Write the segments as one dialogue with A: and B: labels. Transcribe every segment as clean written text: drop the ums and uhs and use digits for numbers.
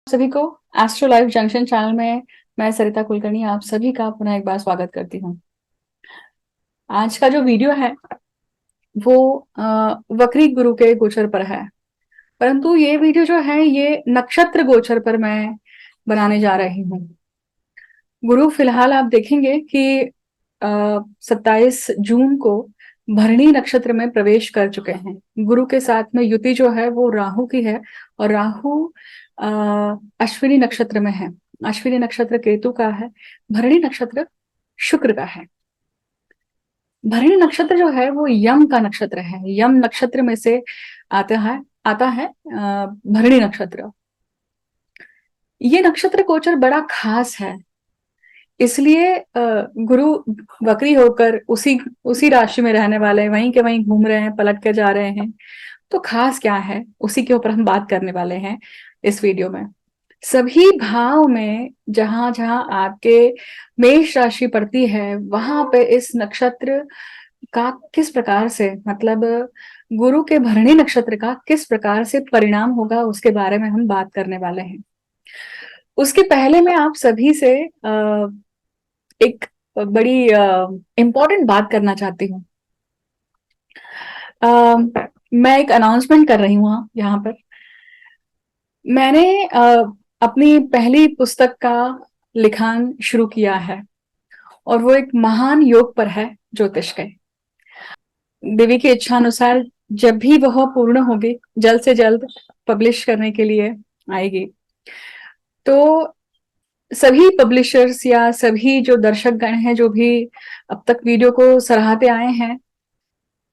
A: सभी को astro life junction channel में मैं सरिता कुलकर्णी आप सभी का पुनः एक बार स्वागत करती हूँ। आज का जो वीडियो है वो वक्री गुरु के गोचर पर है, परंतु ये वीडियो जो है ये नक्षत्र गोचर पर मैं बनाने जा रही हूँ। गुरु फिलहाल आप देखेंगे कि 27 जून को भरणी नक्षत्र में प्रवेश कर चुके हैं। गुरु के साथ में युति जो है वो राहु की है और राहु अश्विनी नक्षत्र में है। अश्विनी नक्षत्र केतु का है, भरणी नक्षत्र शुक्र का है। भरणी नक्षत्र जो है वो यम का नक्षत्र है। यम नक्षत्र में से आता है भरणी नक्षत्र। ये नक्षत्र गोचर बड़ा खास है, इसलिए गुरु वक्री होकर उसी उसी राशि में रहने वाले वहीं के वहीं घूम रहे हैं, पलट के जा रहे हैं। तो खास क्या है, उसी के ऊपर हम बात करने वाले हैं इस वीडियो में। सभी भाव में जहां जहां आपके मेष राशि पड़ती है वहां पे इस नक्षत्र का किस प्रकार से, मतलब गुरु के भरणी नक्षत्र का किस प्रकार से परिणाम होगा उसके बारे में हम बात करने वाले हैं। उसके पहले मैं आप सभी से एक बड़ी इम्पोर्टेंट बात करना चाहती हूँ। मैं एक अनाउंसमेंट कर रही हूँ यहाँ पर। मैंने अपनी पहली पुस्तक का लिखान शुरू किया है और वो एक महान योग पर है, ज्योतिष के। देवी की इच्छा अनुसार जब भी वह पूर्ण होगी जल्द से जल्द पब्लिश करने के लिए आएगी। तो सभी पब्लिशर्स या सभी जो दर्शक गण हैं जो भी अब तक वीडियो को सराहते आए हैं,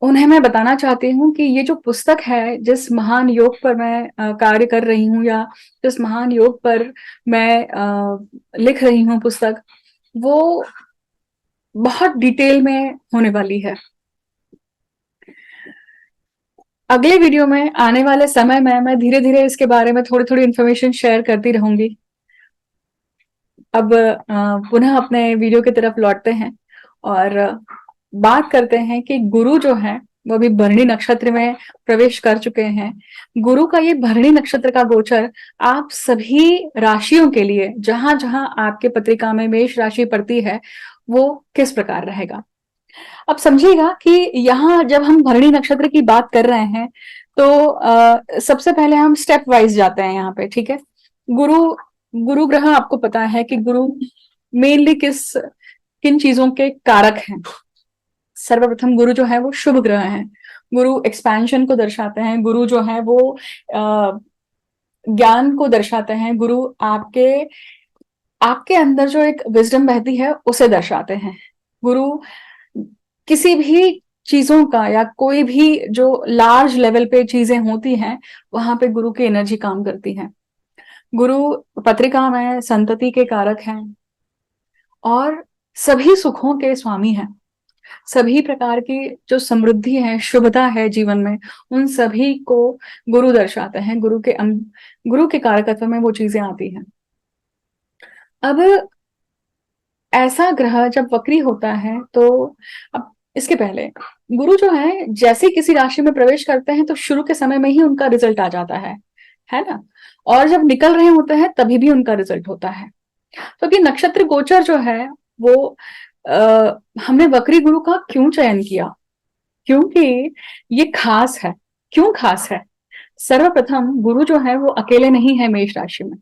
A: उन्हें मैं बताना चाहती हूँ कि ये जो पुस्तक है, जिस महान योग पर मैं कार्य कर रही हूँ या जिस महान योग पर मैं लिख रही हूँ पुस्तक, वो बहुत डिटेल में होने वाली है। अगले वीडियो में आने वाले समय में मैं धीरे धीरे इसके बारे में थोड़ी थोड़ी इन्फॉर्मेशन शेयर करती रहूंगी। अब पुनः अपने वीडियो की तरफ लौटते हैं और बात करते हैं कि गुरु जो है वो भी भरणी नक्षत्र में प्रवेश कर चुके हैं। गुरु का ये भरणी नक्षत्र का गोचर आप सभी राशियों के लिए, जहां जहां आपके पत्रिका में मेष राशि पड़ती है, वो किस प्रकार रहेगा। अब समझिएगा कि यहाँ जब हम भरणी नक्षत्र की बात कर रहे हैं तो सबसे पहले हम स्टेप वाइज जाते हैं यहाँ पे, ठीक है। गुरु गुरु ग्रह आपको पता है कि गुरु मेनली किन चीजों के कारक हैं। सर्वप्रथम गुरु जो है वो शुभ ग्रह है। गुरु एक्सपेंशन को दर्शाते हैं। गुरु जो है वो ज्ञान को दर्शाते हैं। गुरु आपके आपके अंदर जो एक विजडम बहती है उसे दर्शाते हैं। गुरु किसी भी चीजों का या कोई भी जो लार्ज लेवल पे चीजें होती हैं वहां पे गुरु की एनर्जी काम करती है। गुरु पत्रिका में संतति के कारक हैं और सभी सुखों के स्वामी हैं। सभी प्रकार की जो समृद्धि है, शुभता है जीवन में, उन सभी को गुरु दर्शाते हैं। गुरु के कारकत्व में वो चीजें आती हैं। अब ऐसा ग्रह जब वक्री होता है तो अब इसके पहले गुरु जो है जैसे किसी राशि में प्रवेश करते हैं तो शुरू के समय में ही उनका रिजल्ट आ जाता है ना। और जब निकल रहे होते हैं तभी भी उनका रिजल्ट होता है। तो कि नक्षत्र गोचर जो है वो हमने वक्री गुरु का क्यों चयन किया, क्योंकि ये खास है। क्यों खास है? सर्वप्रथम गुरु जो है वो अकेले नहीं है मेष राशि में।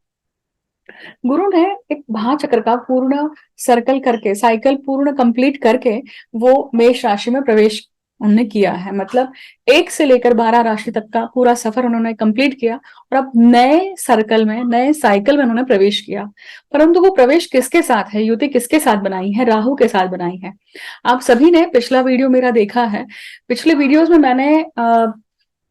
A: गुरु ने एक महाचक्र का पूर्ण सर्कल करके, साइकिल पूर्ण कंप्लीट करके वो मेष राशि में प्रवेश उन्होंने किया है। मतलब 1 से लेकर 12 राशि तक का पूरा सफर उन्होंने कंप्लीट किया और अब नए सर्कल में, नए साइकिल में उन्होंने प्रवेश किया। परंतु वो प्रवेश किसके साथ है, युति किसके साथ बनाई है? राहु के साथ बनाई है। आप सभी ने पिछला वीडियो मेरा देखा है। पिछले वीडियोस में मैंने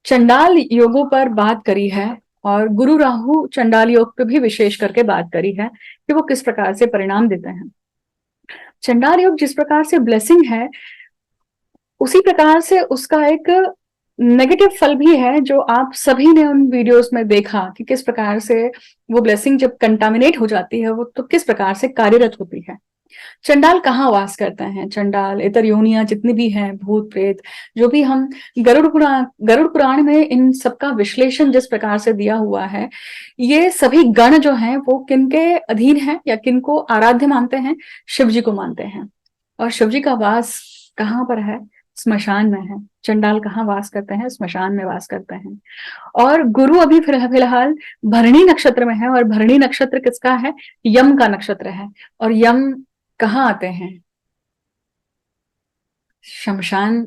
A: चंडाल योगों पर बात करी है और गुरु राहु चंडाल योग पे भी विशेष करके बात करी है कि वो किस प्रकार से परिणाम देते हैं। चंडाल योग जिस प्रकार से ब्लेसिंग है, उसी प्रकार से उसका एक नेगेटिव फल भी है, जो आप सभी ने उन वीडियोस में देखा कि किस प्रकार से वो ब्लेसिंग जब कंटामिनेट हो जाती है वो तो किस प्रकार से कार्यरत होती है। चंडाल कहाँ वास करते हैं? चंडाल, इतर योनियां जितनी भी हैं, भूत प्रेत, जो भी हम गरुड़ पुराण में इन सबका विश्लेषण जिस प्रकार से दिया हुआ है, ये सभी गण जो हैं वो किनके अधीन हैं या किनको आराध्य मानते हैं? शिव जी को मानते हैं। और शिव जी का वास कहाँ पर है? स्मशान में है। चंडाल कहाँ वास करते हैं? स्मशान में वास करते हैं। और गुरु अभी फिलहाल भरणी नक्षत्र में है, और भरणी नक्षत्र किसका है? यम का नक्षत्र है। और यम कहाँ आते हैं? शमशान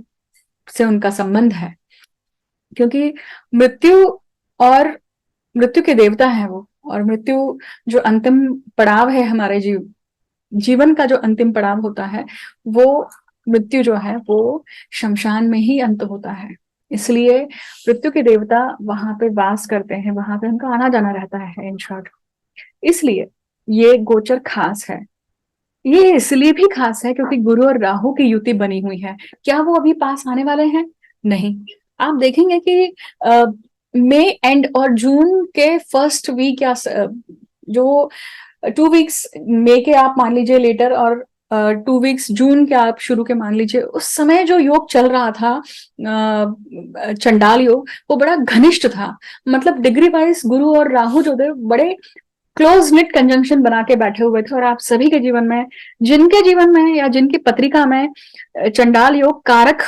A: से उनका संबंध है, क्योंकि मृत्यु और मृत्यु के देवता है वो। और मृत्यु जो अंतिम पड़ाव है हमारे जीवन का, जो अंतिम पड़ाव होता है, वो मृत्यु जो है वो शमशान में ही अंत होता है। इसलिए मृत्यु के देवता वहां पे वास करते हैं, वहां पे उनका आना जाना रहता है, इन शॉर्ट। इसलिए ये गोचर खास है। ये इसलिए भी खास है क्योंकि गुरु और राहु की युति बनी हुई है। क्या वो अभी पास आने वाले हैं? नहीं। आप देखेंगे कि मई एंड और जून के फर्स्ट वीक या जो 2 वीक्स मई के आप मान लीजिए लेटर, और 2 वीक्स जून के आप शुरू के मान लीजिए, उस समय जो योग चल रहा था, चंडाल योग, वो बड़ा घनिष्ठ था। मतलब डिग्री वाइज गुरु और राहु जो थे बड़े क्लोज निट कंजंक्शन बना के बैठे हुए थे। और आप सभी के जीवन में, जिनके जीवन में या जिनकी पत्रिका में चंडाल योग कारक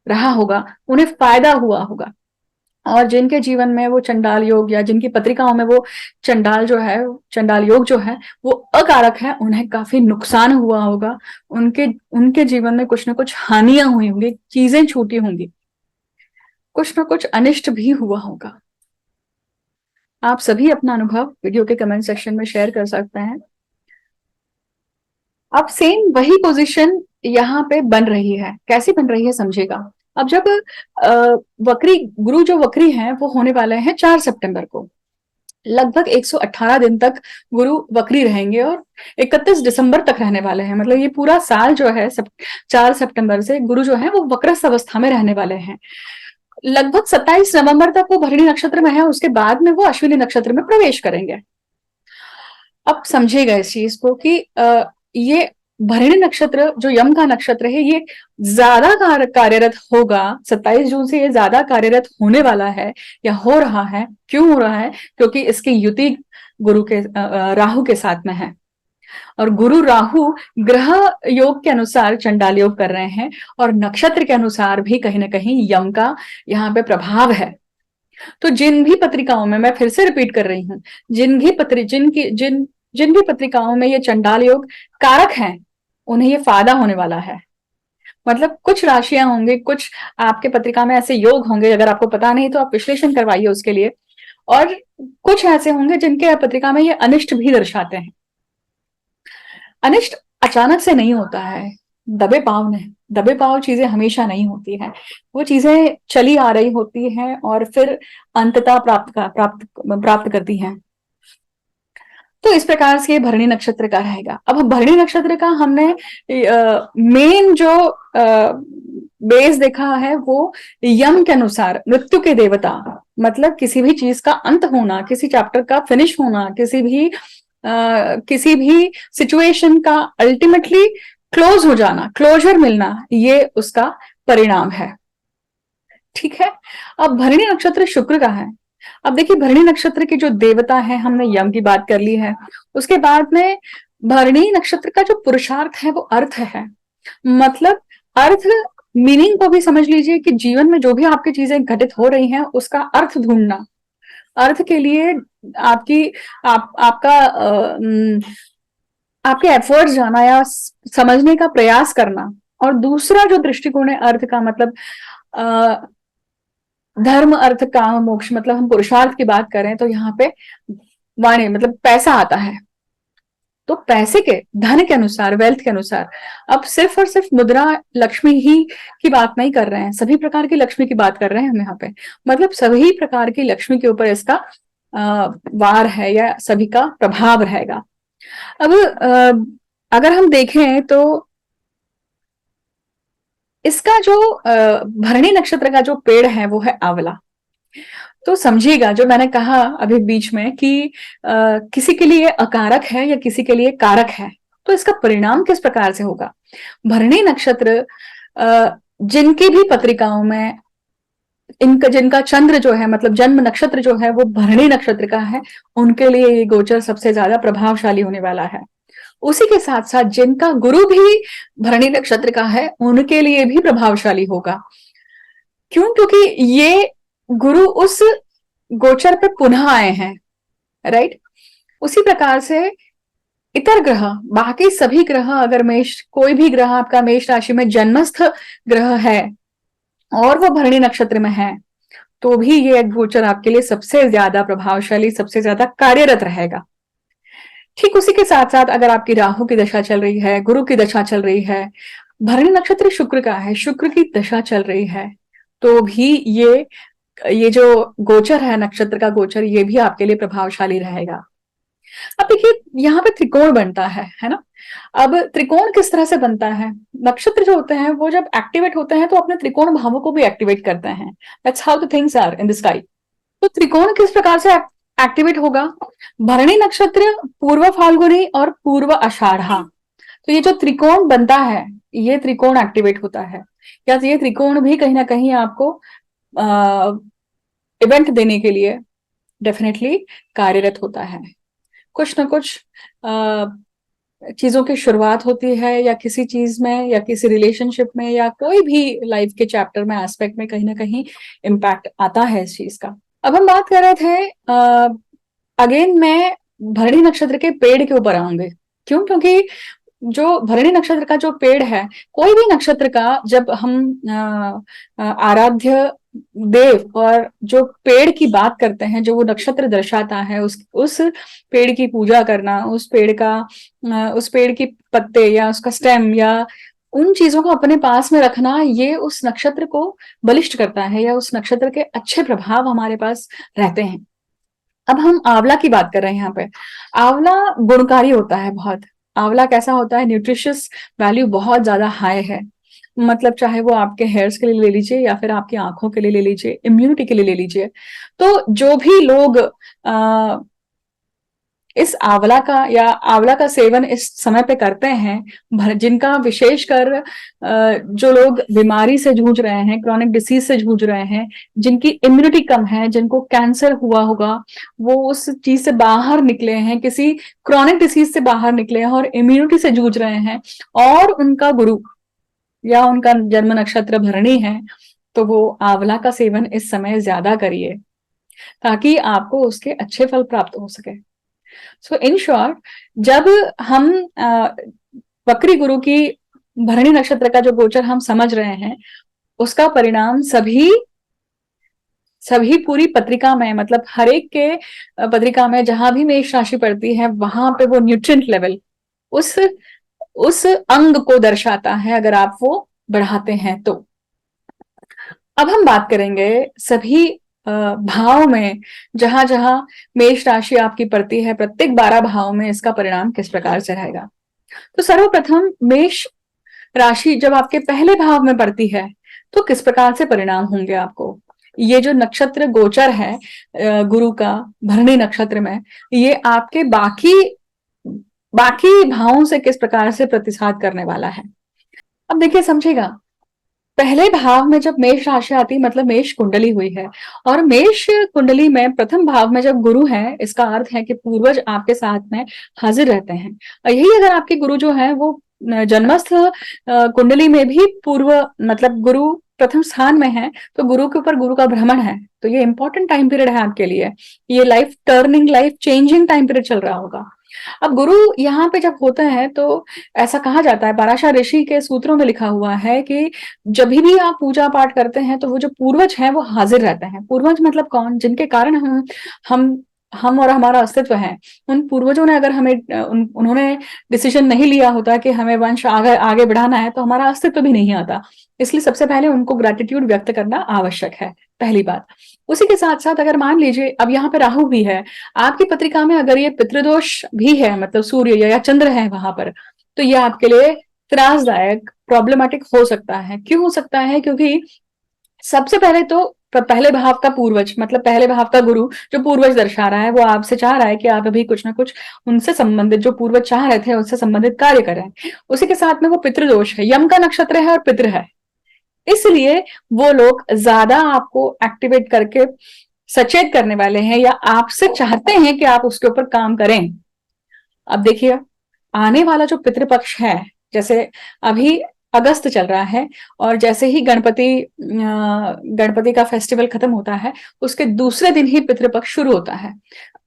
A: रहा होगा, उन्हें फायदा हुआ होगा। और जिनके जीवन में वो चंडाल योग, या जिनकी पत्रिकाओं में वो चंडाल योग जो है वो अकारक है, उन्हें काफी नुकसान हुआ होगा। उनके उनके जीवन में कुछ ना कुछ हानियां हुई होंगी, चीजें छूटी होंगी, कुछ ना कुछ अनिष्ट भी हुआ होगा। आप सभी अपना अनुभव वीडियो के कमेंट सेक्शन में शेयर कर सकते हैं। अब सेम वही पोजीशन यहाँ पे बन रही है। कैसी बन रही है समझेगा। अब जब वक्री गुरु जो वक्री हैं वो होने वाले हैं 4 सितंबर को। लगभग 118 दिन तक गुरु वक्री रहेंगे और 31 दिसंबर तक रहने वाले हैं। मतलब ये पूरा साल जो है 4 सितंबर से गुरु जो है वो वक्रस्थ अवस्था में रहने वाले हैं। लगभग 27 नवंबर तक वो भरणी नक्षत्र में है, उसके बाद में वो अश्विनी नक्षत्र में प्रवेश करेंगे। अब समझिएगा इस चीज को कि ये भरणी नक्षत्र जो यम का नक्षत्र है, ये ज्यादा कार्यरत होगा। 27 जून से ये ज्यादा कार्यरत होने वाला है या हो रहा है। क्यों हो रहा है? क्योंकि इसकी युति गुरु के राहु के साथ में है। और गुरु राहु ग्रह योग के अनुसार चंडाल योग कर रहे हैं, और नक्षत्र के अनुसार भी कहीं ना कहीं यम का यहाँ पे प्रभाव है। तो जिन भी पत्रिकाओं में, मैं फिर से रिपीट कर रही हूँ, जिन भी पत्रिकाओं में ये चंडाल योग कारक हैं, उन्हें ये फायदा होने वाला है। मतलब कुछ राशियां होंगे, कुछ आपके पत्रिका में ऐसे योग होंगे, अगर आपको पता नहीं तो आप विश्लेषण करवाइए उसके लिए। और कुछ ऐसे होंगे जिनके पत्रिका में ये अनिष्ट भी दर्शाते हैं। अनिष्ट अचानक से नहीं होता है, दबे पाव चीजें हमेशा नहीं होती हैं। वो चीजें चली आ रही होती हैं और फिर अंततः प्राप्त करती हैं। तो इस प्रकार से भरणी नक्षत्र का रहेगा। अब भरणी नक्षत्र का हमने मेन जो बेस देखा है वो यम के अनुसार मृत्यु के देवता, मतलब किसी भी चीज का अंत होना, किसी चैप्टर का फिनिश होना, किसी भी सिचुएशन का अल्टीमेटली क्लोज हो जाना, क्लोजर मिलना, ये उसका परिणाम है। ठीक है। अब भरणी नक्षत्र शुक्र का है। अब देखिए भरणी नक्षत्र के जो देवता है, हमने यम की बात कर ली है। उसके बाद में भरणी नक्षत्र का जो पुरुषार्थ है वो अर्थ है। मतलब अर्थ मीनिंग को भी समझ लीजिए कि जीवन में जो भी आपकी चीजें घटित हो रही हैं उसका अर्थ ढूंढना। अर्थ के लिए आपका आपके एफर्ट्स जाना या समझने का प्रयास करना। और दूसरा जो दृष्टिकोण है अर्थ का, मतलब धर्म अर्थ काम मोक्ष, मतलब हम पुरुषार्थ की बात करें तो यहाँ पे वाणी मतलब पैसा आता है। तो पैसे के, धन के अनुसार, वेल्थ के अनुसार, अब सिर्फ और सिर्फ मुद्रा लक्ष्मी ही की बात नहीं कर रहे हैं, सभी प्रकार की लक्ष्मी की बात कर रहे हैं हम यहाँ पे। मतलब सभी प्रकार की लक्ष्मी के ऊपर इसका वार है या सभी का प्रभाव रहेगा। अब अगर हम देखें तो इसका जो भरणी नक्षत्र का जो पेड़ है वो है आंवला। तो समझिएगा जो मैंने कहा अभी बीच में कि किसी के लिए अकारक है या किसी के लिए कारक है। तो इसका परिणाम किस प्रकार से होगा? भरणी नक्षत्र जिनकी भी पत्रिकाओं में इनका जिनका चंद्र जो है मतलब जन्म नक्षत्र जो है वो भरणी नक्षत्र का है, उनके लिए ये गोचर सबसे ज्यादा प्रभावशाली होने वाला है। उसी के साथ साथ जिनका गुरु भी भरणी नक्षत्र का है उनके लिए भी प्रभावशाली होगा। क्यों? क्योंकि ये गुरु उस गोचर पे पुनः आए हैं, राइट। उसी प्रकार से इतर ग्रह, बाकी सभी ग्रह, अगर मेष कोई भी ग्रह आपका मेष राशि में जन्मस्थ ग्रह है और वो भरणी नक्षत्र में है, तो भी ये गोचर आपके लिए सबसे ज्यादा प्रभावशाली, सबसे ज्यादा कार्यरत रहेगा। ठीक उसी के साथ साथ अगर आपकी राहु की दशा चल रही है, गुरु की दशा चल रही है, भरणी नक्षत्र शुक्र का है, शुक्र की दशा चल रही है, तो भी ये जो गोचर है नक्षत्र का गोचर, ये भी आपके लिए प्रभावशाली रहेगा। अब देखिए यहाँ पे त्रिकोण बनता है ना। अब त्रिकोण किस तरह से बनता है? नक्षत्र जो होते हैं वो जब एक्टिवेट होते हैं तो अपने त्रिकोण भावों को भी एक्टिवेट करते हैं। That's how the things are in the sky. तो त्रिकोण किस प्रकार से एक्टिवेट होगा? भरणी नक्षत्र, पूर्व फाल्गुनी और पूर्व आषाढ़ा, तो ये जो त्रिकोण बनता है ये त्रिकोण एक्टिवेट होता है, या ये त्रिकोण भी कहीं ना कहीं आपको इवेंट देने के लिए डेफिनेटली कार्यरत होता है। कुछ ना कुछ चीजों की शुरुआत होती है, या किसी चीज में या किसी रिलेशनशिप में या कोई भी लाइफ के चैप्टर में, एस्पेक्ट में कहीं ना कहीं इम्पैक्ट आता है इस चीज का। अब हम बात कर रहे थे अगेन मैं भरणी नक्षत्र के पेड़ के ऊपर आऊंगी। क्यों? क्योंकि जो भरणी नक्षत्र का जो पेड़ है, कोई भी नक्षत्र का जब हम आराध्य देव और जो पेड़ की बात करते हैं, जो वो नक्षत्र दर्शाता है, उस पेड़ की पूजा करना, उस पेड़ की पत्ते या उसका स्टेम या उन चीजों को अपने पास में रखना, ये उस नक्षत्र को बलिष्ठ करता है, या उस नक्षत्र के अच्छे प्रभाव हमारे पास रहते हैं। अब हम आंवला की बात कर रहे हैं यहाँ पे। आंवला गुणकारी होता है बहुत। आंवला कैसा होता है? न्यूट्रिशियस वैल्यू बहुत ज्यादा हाई है। मतलब चाहे वो आपके हेयर्स के लिए ले लीजिए या फिर आपकी आंखों के लिए ले लीजिए, इम्यूनिटी के लिए ले लीजिए। तो जो भी लोग इस आंवला का सेवन इस समय पे करते हैं, जिनका विशेषकर जो लोग बीमारी से जूझ रहे हैं, क्रॉनिक डिसीज से जूझ रहे हैं, जिनकी इम्यूनिटी कम है, जिनको कैंसर हुआ होगा, वो उस चीज से बाहर निकले हैं, किसी क्रॉनिक डिसीज से बाहर निकले हैं और इम्यूनिटी से जूझ रहे हैं, और उनका गुरु या उनका जन्म नक्षत्र भरणी है, तो वो आंवला का सेवन इस समय ज्यादा करिए ताकि आपको उसके अच्छे फल प्राप्त हो सके। सो इन शॉर्ट, जब हम वक्री गुरु की भरणी नक्षत्र का जो गोचर हम समझ रहे हैं, उसका परिणाम सभी पूरी पत्रिका में, मतलब हर एक के पत्रिका में जहां भी मेष राशि पड़ती है, वहां पे वो न्यूट्रिएंट लेवल उस अंग को दर्शाता है, अगर आप वो बढ़ाते हैं तो। अब हम बात करेंगे सभी भाव में, जहां जहां मेष राशि आपकी पड़ती है, प्रत्येक 12 भाव में इसका परिणाम किस प्रकार से रहेगा। तो सर्वप्रथम मेष राशि जब आपके पहले भाव में पड़ती है तो किस प्रकार से परिणाम होंगे आपको। ये जो नक्षत्र गोचर है गुरु का भरणी नक्षत्र में, ये आपके बाकी भावों से किस प्रकार से प्रतिसाद करने वाला है। अब देखिए, समझेगा, पहले भाव में जब मेष राशि आती मतलब मेष कुंडली हुई है, और मेष कुंडली में प्रथम भाव में जब गुरु है, इसका अर्थ है कि पूर्वज आपके साथ में हाजिर रहते हैं। और यही अगर आपके गुरु जो है वो जन्मस्थ कुंडली में भी पूर्व मतलब गुरु प्रथम स्थान में है, तो गुरु के ऊपर गुरु का भ्रमण है, तो ये इंपॉर्टेंट टाइम पीरियड है आपके लिए। ये life turning, life changing time period चल रहा होगा। अब गुरु यहाँ पे जब होता है तो ऐसा कहा जाता है, पराशर ऋषि के सूत्रों में लिखा हुआ है कि जब भी आप पूजा पाठ करते हैं तो वो जो पूर्वज हैं वो हाजिर रहते हैं। पूर्वज मतलब कौन? जिनके कारण हम और हमारा अस्तित्व है। उन पूर्वजों ने अगर हमें उन्होंने डिसीजन नहीं लिया होता कि हमें वंश आगे बढ़ाना है, तो हमारा अस्तित्व भी नहीं आता। इसलिए सबसे पहले उनको ग्रेटिट्यूड व्यक्त करना आवश्यक है, पहली बात। उसी के साथ साथ अगर मान लीजिए अब यहाँ पे राहु भी है आपकी पत्रिका में, अगर ये पितृदोष भी है, मतलब सूर्य या चंद्र है वहां पर, तो ये आपके लिए त्रासदायक, प्रॉब्लमेटिक हो सकता है। क्यों हो सकता है? क्योंकि सबसे पहले तो पहले भाव का पूर्वज, मतलब पहले भाव का गुरु जो पूर्वज दर्शा रहा है, वो आपसे चाह रहा है कि आप अभी कुछ ना कुछ उनसे संबंधित, जो पूर्वज चाह रहे थे उससे संबंधित कार्य करें। उसी के साथ में वो पितृदोष है, यम का नक्षत्र है और पितृ है, इसलिए वो लोग ज्यादा आपको एक्टिवेट करके सचेत करने वाले हैं, या आपसे चाहते हैं कि आप उसके ऊपर काम करें। अब देखिए, आने वाला जो पितृपक्ष है, जैसे अभी अगस्त चल रहा है, और जैसे ही गणपति का फेस्टिवल खत्म होता है, उसके दूसरे दिन ही पितृपक्ष शुरू होता है।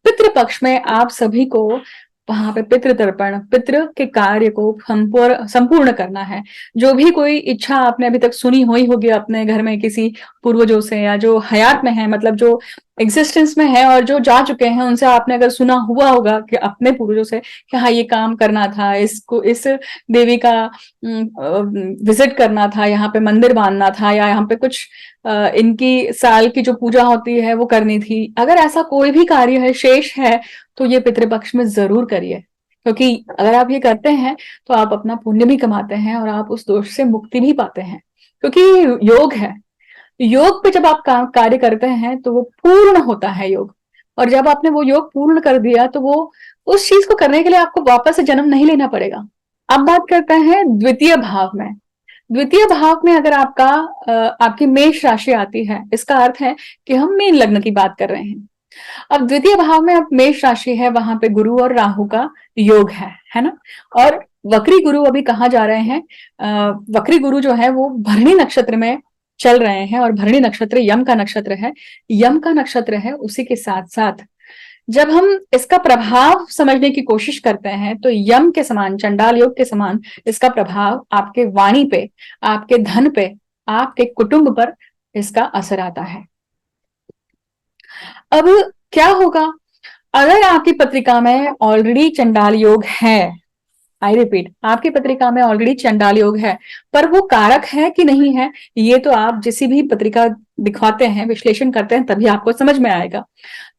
A: पितृपक्ष में आप सभी को वहां पे पितृ तर्पण, पितृ के कार्य को संपूर्ण करना है। जो भी कोई इच्छा आपने अभी तक सुनी हुई होगी अपने घर में किसी पूर्वजों से, या जो हयात में है, मतलब जो एग्जिस्टेंस में है और जो जा चुके हैं, उनसे आपने अगर सुना हुआ होगा कि अपने पूर्वजों से कि हाँ ये काम करना था, इसको, इस देवी का विजिट करना था, यहाँ पे मंदिर बांधना था, या यहाँ पे कुछ इनकी साल की जो पूजा होती है वो करनी थी, अगर ऐसा कोई भी कार्य है, शेष है, तो ये पितृपक्ष में जरूर करिए। क्योंकि अगर आप ये करते हैं तो आप अपना पुण्य भी कमाते हैं और आप उस दोष से मुक्ति भी पाते हैं, क्योंकि योग है। योग पे जब आप कार्य करते हैं तो वो पूर्ण होता है योग, और जब आपने वो योग पूर्ण कर दिया तो वो उस चीज को करने के लिए आपको वापस से जन्म नहीं लेना पड़ेगा। अब बात करते हैं द्वितीय भाव में। द्वितीय भाव में अगर आपकी मेष राशि आती है, इसका अर्थ है कि हम मीन लग्न की बात कर रहे हैं। अब द्वितीय भाव में अब मेष राशि है, वहां पे गुरु और राहु का योग है ना। और वक्री गुरु अभी कहाँ जा रहे हैं, वक्री गुरु जो है वो भरणी नक्षत्र में चल रहे हैं, और भरणी नक्षत्र यम का नक्षत्र है, यम का नक्षत्र है। उसी के साथ साथ जब हम इसका प्रभाव समझने की कोशिश करते हैं तो यम के समान, चंडाल योग के समान इसका प्रभाव आपके वाणी पे, आपके धन पे, आपके कुटुंब पर इसका असर आता है। अब क्या होगा अगर आपकी पत्रिका में ऑलरेडी चंडाल योग है, आई रिपीट, आपकी पत्रिका में ऑलरेडी चंडाल योग है, पर वो कारक है कि नहीं है, ये तो आप जिस भी पत्रिका दिखाते हैं, विश्लेषण करते हैं, तभी आपको समझ में आएगा।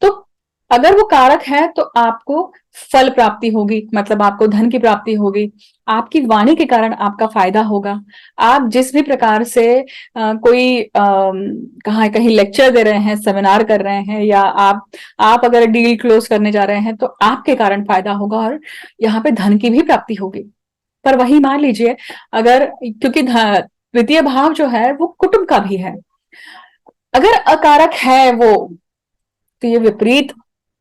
A: तो अगर वो कारक है तो आपको फल प्राप्ति होगी, मतलब आपको धन की प्राप्ति होगी, आपकी वाणी के कारण आपका फायदा होगा। आप जिस भी प्रकार से कोई कहीं लेक्चर दे रहे हैं, सेमिनार कर रहे हैं, या आप अगर डील क्लोज करने जा रहे हैं तो आपके कारण फायदा होगा, और यहाँ पे धन की भी प्राप्ति होगी। पर वही मान लीजिए, अगर, क्योंकि द्वितीय भाव जो है वो कुटुंब का भी है, अगर अकारक है वो, तो ये विपरीत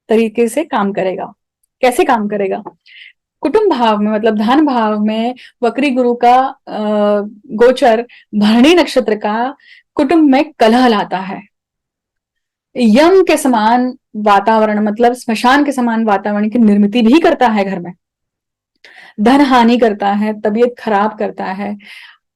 A: तरीके से काम करेगा। कैसे काम करेगा? कुटुंब भाव में, मतलब धन भाव में वक्री गुरु का गोचर भरणी नक्षत्र का कुटुंब में कलह लाता है। यम के समान वातावरण, मतलब स्मशान के समान वातावरण की निर्मित भी करता है घर में, धन हानि करता है, तबीयत खराब करता है,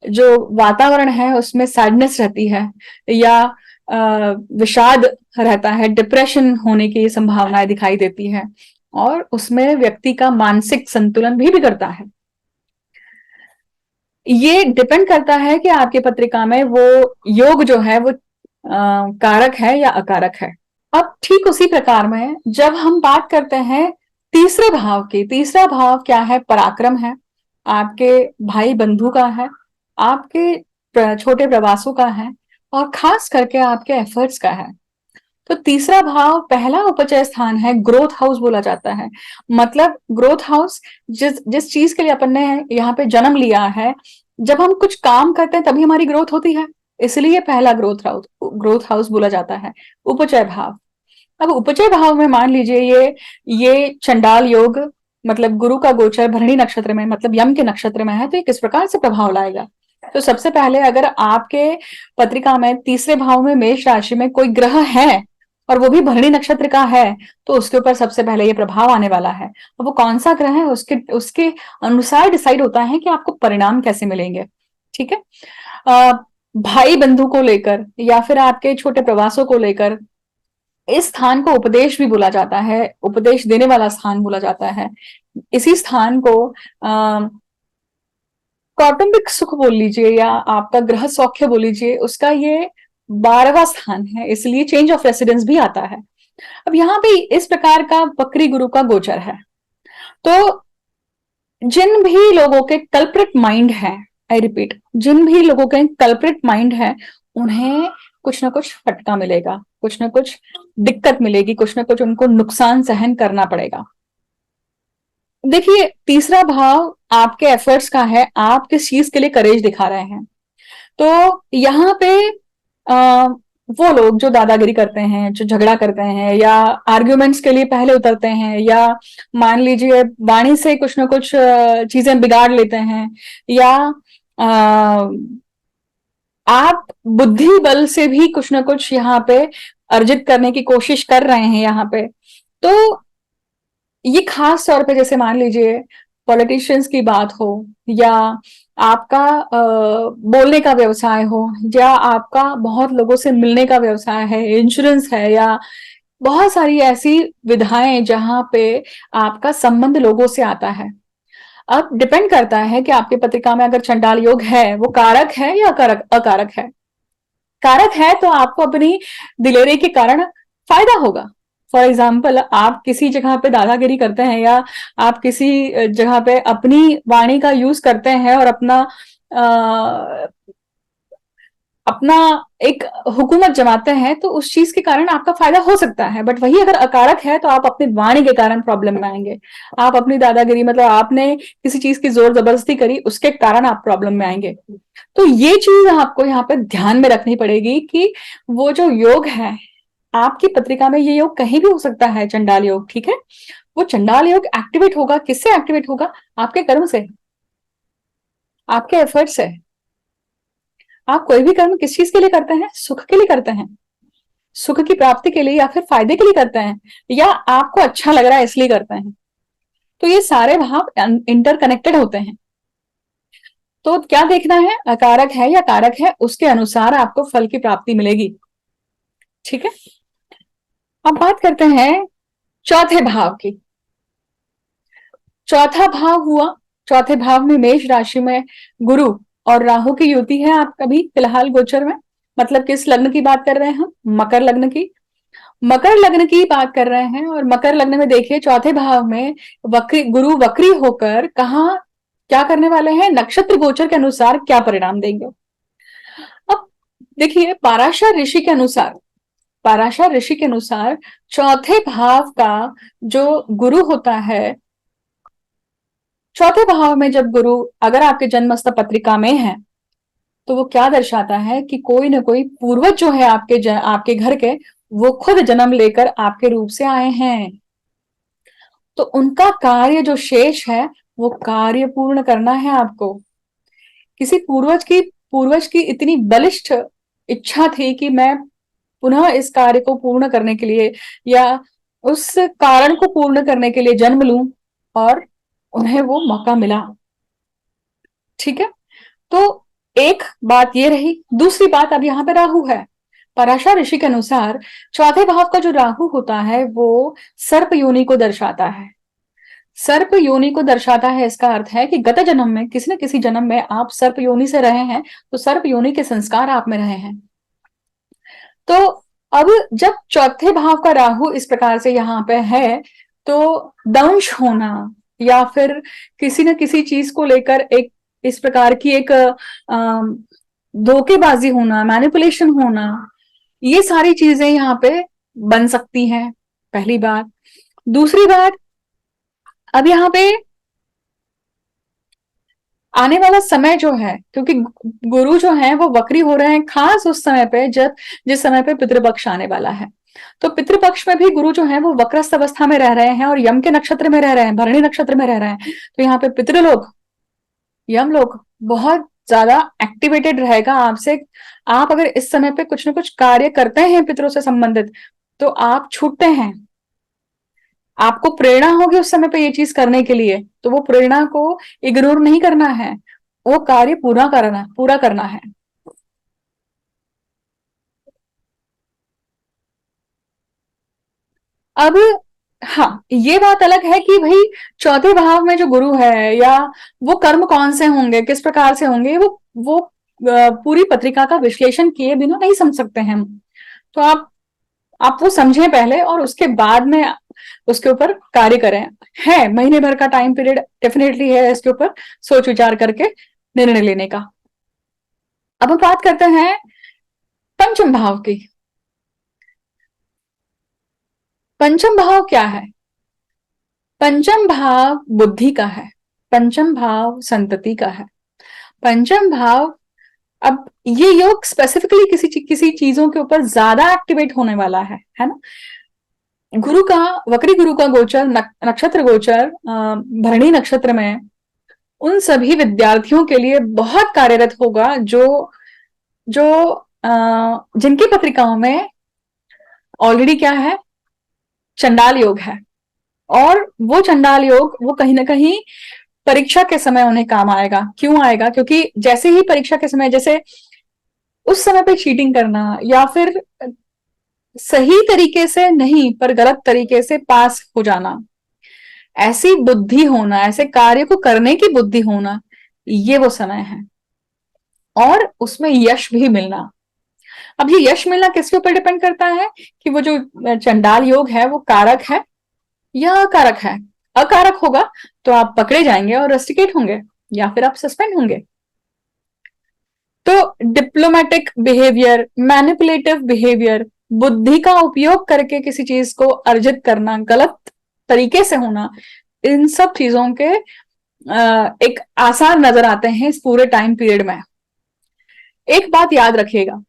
A: जो वातावरण है उसमें सैडनेस रहती है, या विषाद रहता है, डिप्रेशन होने की संभावनाएं दिखाई देती है, और उसमें व्यक्ति का मानसिक संतुलन भी बिगड़ता है। ये डिपेंड करता है कि आपकी पत्रिका में वो योग जो है वो कारक है या अकारक है। अब ठीक उसी प्रकार में जब हम बात करते हैं तीसरे भाव की, तीसरा भाव क्या है? पराक्रम है, आपके भाई बंधु का है, आपके छोटे प्रवासों का है, और खास करके आपके एफर्ट्स का है। तो तीसरा भाव पहला उपचय स्थान है, ग्रोथ हाउस बोला जाता है। मतलब ग्रोथ हाउस, जिस जिस चीज के लिए अपन ने यहाँ पे जन्म लिया है, जब हम कुछ काम करते हैं तभी हमारी ग्रोथ होती है, इसलिए पहला ग्रोथ हाउस बोला जाता है, उपचय भाव। अब उपचय भाव में मान लीजिए ये चंडाल योग, मतलब गुरु का गोचर भरणी नक्षत्र में, मतलब यम के नक्षत्र में है, तो ये किस प्रकार से प्रभाव लाएगा? तो सबसे पहले, अगर आपके पत्रिका में तीसरे भाव में मेष राशि में कोई ग्रह है और वो भी भरणी नक्षत्र का है, तो उसके ऊपर सबसे पहले ये प्रभाव आने वाला है। और वो कौन सा ग्रह है, उसके उसके अनुसार डिसाइड होता है कि आपको परिणाम कैसे मिलेंगे। ठीक है। भाई बंधु को लेकर या फिर आपके छोटे प्रवासों को लेकर, इस स्थान को उपदेश भी बोला जाता है, उपदेश देने वाला स्थान बोला जाता है। इसी स्थान को कौटुंबिक सुख बोल लीजिए, या आपका ग्रह सौख्य बोल लीजिए, उसका ये 12वां स्थान है, इसलिए चेंज ऑफ रेसिडेंस भी आता है। अब यहाँ पे इस प्रकार का वक्री गुरु का गोचर है, तो जिन भी लोगों के कल्प्रिट माइंड है, आई रिपीट, जिन भी लोगों के कल्प्रिट माइंड है, उन्हें कुछ ना कुछ फटका मिलेगा, कुछ ना कुछ दिक्कत मिलेगी, कुछ ना कुछ उनको नुकसान सहन करना पड़ेगा। देखिए, तीसरा भाव आपके एफर्ट्स का है, आप किस चीज के लिए करेज दिखा रहे हैं। तो यहाँ पे आ, वो लोग जो दादागिरी करते हैं, जो झगड़ा करते हैं, या आर्ग्यूमेंट्स के लिए पहले उतरते हैं, या मान लीजिए वाणी से कुछ ना कुछ चीजें बिगाड़ लेते हैं, या आ, आप बुद्धि बल से भी कुछ ना कुछ यहाँ पे अर्जित करने की कोशिश कर रहे हैं यहाँ पे। तो ये खास तौर पे जैसे मान लीजिए पॉलिटिशियंस की बात हो, या आपका बोलने का व्यवसाय हो, या आपका बहुत लोगों से मिलने का व्यवसाय है, इंश्योरेंस है, या बहुत सारी ऐसी विधाएं जहां पे आपका संबंध लोगों से आता है। अब डिपेंड करता है कि आपकी पत्रिका में अगर चंडाल योग है, वो कारक है या अकारक अकारक है। कारक है तो आपको अपनी दिलेरी के कारण फायदा होगा। फॉर एग्जाम्पल, आप किसी जगह पे दादागिरी करते हैं, या आप किसी जगह पे अपनी वाणी का यूज करते हैं और अपना एक हुकूमत जमाते हैं, तो उस चीज के कारण आपका फायदा हो सकता है। बट वही अगर अकारक है तो आप अपनी वाणी के कारण प्रॉब्लम में आएंगे। आप अपनी दादागिरी, मतलब आपने किसी चीज की जोर जबरदस्ती करी, उसके कारण आप प्रॉब्लम में आएंगे। तो ये चीज आपको यहाँ पे ध्यान में रखनी पड़ेगी कि वो जो योग है आपकी पत्रिका में, ये योग कहीं भी हो सकता है, चंडाल योग, ठीक है। वो चंडाल योग एक्टिवेट होगा, किससे एक्टिवेट होगा? आपके कर्म से, आपके एफर्ट से। आप कोई भी कर्म किस चीज के लिए करते हैं? सुख के लिए करते हैं, सुख की प्राप्ति के लिए, या फिर फायदे के लिए करते हैं, या आपको अच्छा लग रहा है इसलिए करते हैं। तो ये सारे भाव इंटरकनेक्टेड होते हैं। तो क्या देखना है, अकारक है या कारक है, उसके अनुसार आपको फल की प्राप्ति मिलेगी, ठीक है। अब बात करते हैं चौथे भाव की। चौथा भाव हुआ, चौथे भाव में मेष राशि में गुरु और राहु की युति है आप कभी फिलहाल गोचर में। मतलब किस लग्न की बात कर रहे हैं हम? मकर लग्न की। मकर लग्न की बात कर रहे हैं, और मकर लग्न में देखिए चौथे भाव में वक्री गुरु वक्री होकर कहा क्या करने वाले हैं, नक्षत्र गोचर के अनुसार क्या परिणाम देंगे। अब देखिए, पाराशर ऋषि के अनुसार, पाराशर ऋषि के अनुसार चौथे भाव का जो गुरु होता है, चौथे भाव में जब गुरु अगर आपके जन्मस्थ पत्रिका में है, तो वो क्या दर्शाता है कि कोई ना कोई पूर्वज जो है आपके घर के, वो खुद जन्म लेकर आपके रूप से आए हैं। तो उनका कार्य जो शेष है, वो कार्य पूर्ण करना है आपको। किसी पूर्वज की इतनी बलिष्ठ इच्छा थी कि मैं पुनः इस कार्य को पूर्ण करने के लिए, या उस कारण को पूर्ण करने के लिए जन्म लूं, और उन्हें वो मौका मिला, ठीक है। तो एक बात ये रही। दूसरी बात, अब यहाँ पे राहु है। पराशर ऋषि के अनुसार चौथे भाव का जो राहु होता है, वो सर्प योनि को दर्शाता है। सर्प योनि को दर्शाता है, इसका अर्थ है कि गत जन्म में, किसी न किसी जन्म में आप सर्प योनि से रहे हैं, तो सर्प योनि के संस्कार आप में रहे हैं। तो अब जब चौथे भाव का राहु इस प्रकार से यहाँ पे है, तो दंश होना, या फिर किसी न किसी चीज को लेकर एक इस प्रकार की एक धोखेबाजी होना, मैनिपुलेशन होना, ये सारी चीजें यहाँ पे बन सकती हैं, पहली बात। दूसरी बात, अब यहाँ पे आने वाला समय जो है, क्योंकि गुरु जो है वो वक्री हो रहे हैं खास उस समय पे जब जिस समय पे पितृपक्ष आने वाला है। तो पितृपक्ष में भी गुरु जो है वो वक्रस्थ अवस्था में रह रहे हैं, और यम के नक्षत्र में रह रहे हैं, भरणी नक्षत्र में रह रहे हैं। तो यहाँ पे पितृलोक, यम लोग बहुत ज्यादा एक्टिवेटेड रहेगा आपसे। आप अगर इस समय पे कुछ ना कुछ कार्य करते हैं पितरों से संबंधित, तो आप छूटते हैं। आपको प्रेरणा होगी उस समय पे ये चीज करने के लिए, तो वो प्रेरणा को इग्नोर नहीं करना है, वो कार्य पूरा करना है। अब हाँ, ये बात अलग है कि भाई चौथे भाव में जो गुरु है, या वो कर्म कौन से होंगे, किस प्रकार से होंगे, वो पूरी पत्रिका का विश्लेषण किए बिना नहीं समझ सकते हैं हम। तो आप वो समझें पहले, और उसके बाद में उसके ऊपर कार्य करें। है महीने भर का टाइम पीरियड डेफिनेटली है इसके ऊपर सोच विचार करके निर्णय लेने का। अब हम बात करते हैं पंचम भाव की। पंचम भाव क्या है? पंचम भाव बुद्धि का है, पंचम भाव संतति का है। पंचम भाव, अब ये योग स्पेसिफिकली किसी चीजों के ऊपर ज्यादा एक्टिवेट होने वाला है ना। गुरु का, वक्री गुरु का गोचर, नक्षत्र गोचर भरणी नक्षत्र में उन सभी विद्यार्थियों के लिए बहुत कार्यरत होगा जो जो जिनकी पत्रिकाओं में ऑलरेडी क्या है, चंडाल योग है। और वो चंडाल योग वो कहीं ना कहीं परीक्षा के समय उन्हें काम आएगा। क्यों आएगा? क्योंकि जैसे ही परीक्षा के समय, जैसे उस समय पे चीटिंग करना या फिर सही तरीके से नहीं पर गलत तरीके से पास हो जाना, ऐसी बुद्धि होना, ऐसे कार्य को करने की बुद्धि होना, ये वो समय है। और उसमें यश भी मिलना। अब ये यश मिलना किसके ऊपर डिपेंड करता है कि वो जो चंडाल योग है वो कारक है या अकारक है। अकारक होगा तो आप पकड़े जाएंगे और रस्टिकेट होंगे या फिर आप सस्पेंड होंगे। तो डिप्लोमेटिक बिहेवियर, मैनिपुलेटिव बिहेवियर, बुद्धि का उपयोग करके किसी चीज को अर्जित करना, गलत तरीके से होना, इन सब चीजों के एक आसार नजर आते हैं इस पूरे टाइम पीरियड में। एक बात याद रखिएगा,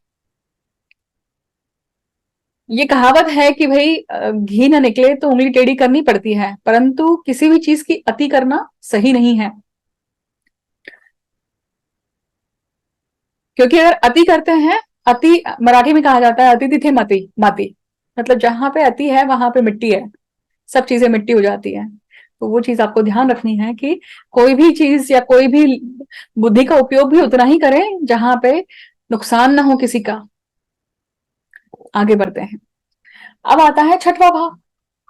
A: ये कहावत है कि भाई घी न निकले तो उंगली टेढ़ी करनी पड़ती है, परंतु किसी भी चीज की अति करना सही नहीं है। क्योंकि अगर अति करते हैं, अति मराठी में कहा जाता है अति तिथे मति माती, मतलब जहां पे अति है वहां पे मिट्टी है, सब चीजें मिट्टी हो जाती है। तो वो चीज आपको ध्यान रखनी है कि कोई भी चीज या कोई भी बुद्धि का उपयोग भी उतना ही करें जहां पे नुकसान ना हो किसी का। आगे बढ़ते हैं। अब आता है छठवां भाव।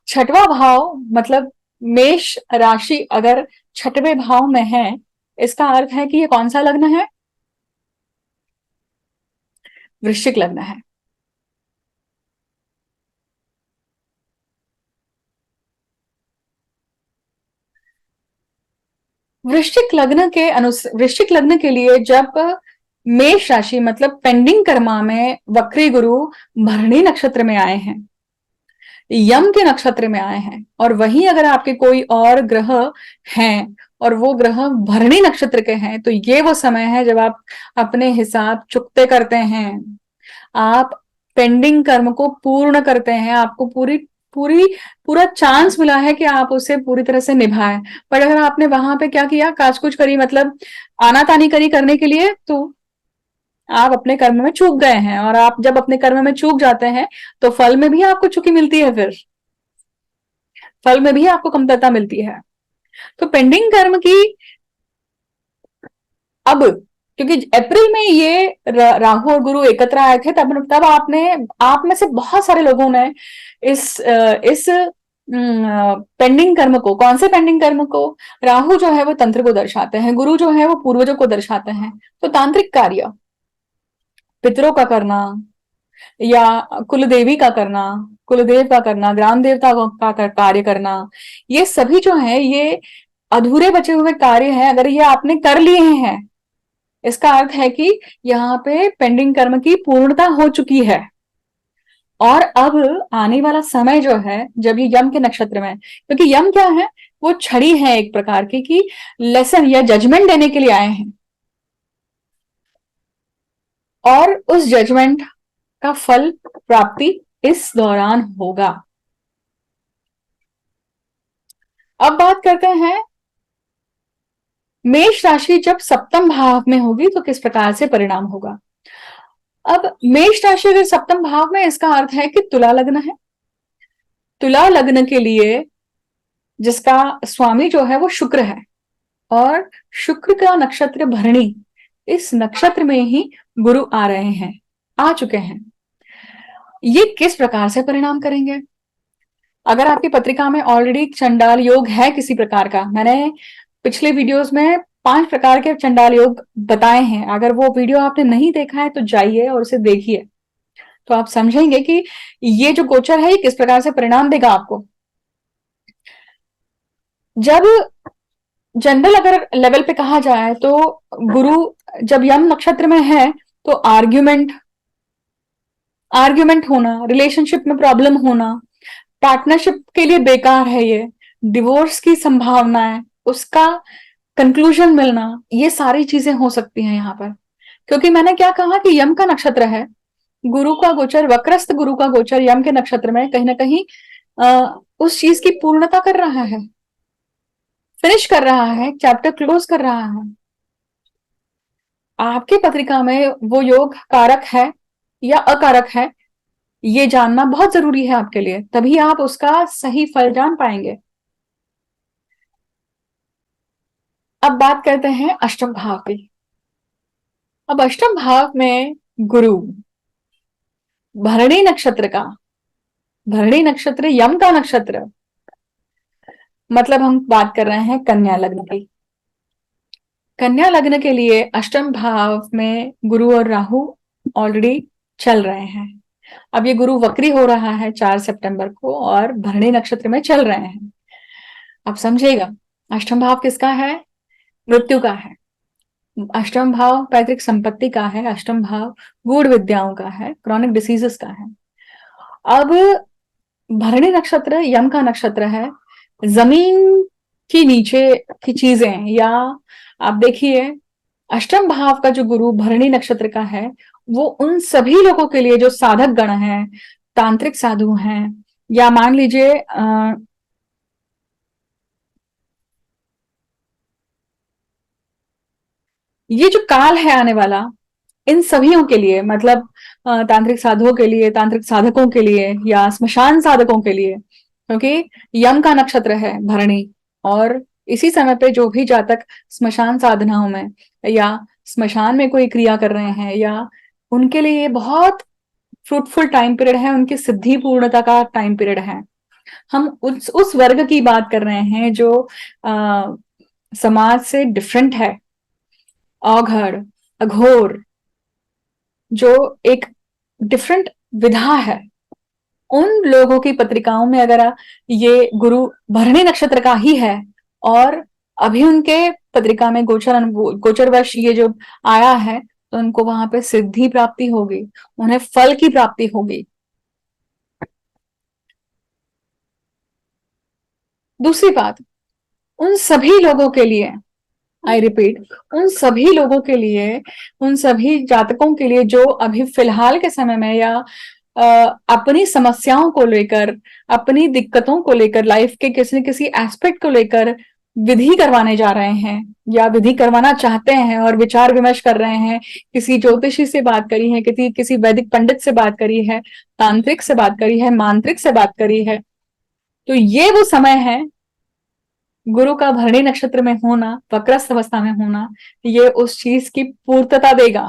A: छठवां भाव मतलब मेष राशि अगर छठवें भाव में है, इसका अर्थ है कि ये कौन सा लग्न है? वृश्चिक लग्न है। वृश्चिक लग्न के लिए जब मेष राशि मतलब पेंडिंग कर्मा में वक्री गुरु भरणी नक्षत्र में आए हैं, यम के नक्षत्र में आए हैं, और वहीं अगर आपके कोई और ग्रह हैं और वो ग्रह भरणी नक्षत्र के हैं, तो ये वो समय है जब आप अपने हिसाब चुकते करते हैं, आप पेंडिंग कर्म को पूर्ण करते हैं। आपको पूरी पूरी पूरा चांस मिला है कि आप उसे पूरी तरह से निभाएं। पर अगर आपने वहां पे क्या किया, काच कुछ करी, मतलब आनातानी करी करने के लिए, तो आप अपने कर्म में चूक गए हैं। और आप जब अपने कर्म में चूक जाते हैं तो फल में भी आपको चुकी मिलती है, फिर फल में भी आपको कमतरता मिलती है। तो पेंडिंग कर्म की, अब क्योंकि अप्रैल में ये राहु और गुरु एकत्र आए थे, तब आपने, आप में से बहुत सारे लोगों ने इस पेंडिंग कर्म को, कौन से पेंडिंग कर्म को, राहु जो है वो तंत्र को दर्शाते हैं, गुरु जो है वो पूर्वजों को दर्शाते हैं। तो तांत्रिक कार्य, पितरों का करना या कुलदेवी का करना, कुलदेव का करना, ग्राम देवता का कार्य करना, ये सभी जो है ये अधूरे बचे हुए कार्य हैं। अगर ये आपने कर लिए हैं, इसका अर्थ है कि यहाँ पे पेंडिंग कर्म की पूर्णता हो चुकी है। और अब आने वाला समय जो है जब ये यम के नक्षत्र में, क्योंकि यम क्या है, वो छड़ी है एक प्रकार की कि लेसन या जजमेंट देने के लिए आए हैं, और उस जजमेंट का फल प्राप्ति इस दौरान होगा। अब बात करते हैं मेष राशि जब सप्तम भाव में होगी तो किस प्रकार से परिणाम होगा। अब मेष राशि अगर सप्तम भाव में, इसका अर्थ है कि तुला लग्न है। तुला लग्न के लिए जिसका स्वामी जो है वो शुक्र है, और शुक्र का नक्षत्र भरणी, इस नक्षत्र में ही गुरु आ रहे हैं, आ चुके हैं। ये किस प्रकार से परिणाम करेंगे? अगर आपकी पत्रिका में ऑलरेडी चंडाल योग है किसी प्रकार का, मैंने पिछले वीडियोस में 5 प्रकार के चंडाल योग बताए हैं, अगर वो वीडियो आपने नहीं देखा है तो जाइए और उसे देखिए, तो आप समझेंगे कि ये जो गोचर है ये किस प्रकार से परिणाम देगा आपको। जब जनरल अगर लेवल पे कहा जाए तो गुरु जब यम नक्षत्र में है तो आर्ग्यूमेंट, आर्ग्यूमेंट होना, रिलेशनशिप में प्रॉब्लम होना, पार्टनरशिप के लिए बेकार है ये, डिवोर्स की संभावना है, उसका कंक्लूजन मिलना, ये सारी चीजें हो सकती हैं यहाँ पर। क्योंकि मैंने क्या कहा कि यम का नक्षत्र है, गुरु का गोचर, वक्रस्थ गुरु का गोचर यम के नक्षत्र में कहीं ना कहीं उस चीज की पूर्णता कर रहा है, फिनिश कर रहा है, चैप्टर क्लोज कर रहा है। आपकी पत्रिका में वो योग कारक है या अकारक है, ये जानना बहुत जरूरी है आपके लिए, तभी आप उसका सही फल जान पाएंगे। अब बात करते हैं अष्टम भाव की। अब अष्टम भाव में गुरु भरणी नक्षत्र का, भरणी नक्षत्र यम का नक्षत्र, मतलब हम बात कर रहे हैं कन्या लग्न की। कन्या लग्न के लिए अष्टम भाव में गुरु और राहु ऑलरेडी चल रहे हैं। अब ये गुरु वक्री हो रहा है 4 सितंबर को और भरणी नक्षत्र में चल रहे हैं। अब समझेगा, अष्टम भाव किसका है? मृत्यु का है। अष्टम भाव पैतृक संपत्ति का है, अष्टम भाव गूढ़ विद्याओं का है, क्रॉनिक डिसीजेस का है। अब भरणी नक्षत्र यम का नक्षत्र है, जमीन की नीचे की चीजें, या आप देखिए अष्टम भाव का जो गुरु भरणी नक्षत्र का है, वो उन सभी लोगों के लिए जो साधक गण हैं, तांत्रिक साधु हैं, या मान लीजिए ये जो काल है आने वाला, इन सभीयों के लिए, मतलब तांत्रिक साधुओं के लिए, तांत्रिक साधकों के लिए, या स्मशान साधकों के लिए, क्योंकि यम का नक्षत्र है भरणी, और इसी समय पे जो भी जातक स्मशान साधनाओं में या स्मशान में कोई क्रिया कर रहे हैं, या उनके लिए ये बहुत फ्रूटफुल टाइम पीरियड है, उनकी सिद्धि पूर्णता का टाइम पीरियड है। हम उस वर्ग की बात कर रहे हैं जो समाज से डिफरेंट है, अवघड़, अघोर, जो एक डिफरेंट विधा है। उन लोगों की पत्रिकाओं में अगर ये गुरु भरणी नक्षत्र का ही है और अभी उनके पत्रिका में गोचरवश ये जो आया है, तो उनको वहां पे सिद्धि प्राप्ति होगी, उन्हें फल की प्राप्ति होगी। दूसरी बात, उन सभी लोगों के लिए, आई रिपीट, उन सभी लोगों के लिए, उन सभी जातकों के लिए जो अभी फिलहाल के समय में या अपनी समस्याओं को लेकर, अपनी दिक्कतों को लेकर, लाइफ के किसी न किसी एस्पेक्ट को लेकर विधि करवाने जा रहे हैं या विधि करवाना चाहते हैं और विचार विमर्श कर रहे हैं, किसी ज्योतिषी से बात करी है, किसी वैदिक पंडित से बात करी है, तांत्रिक से बात करी है, मांत्रिक से बात करी है, तो ये वो समय है, गुरु का भरणी नक्षत्र में होना, वक्रस्थ अवस्था में होना, ये उस चीज की पूर्तता देगा,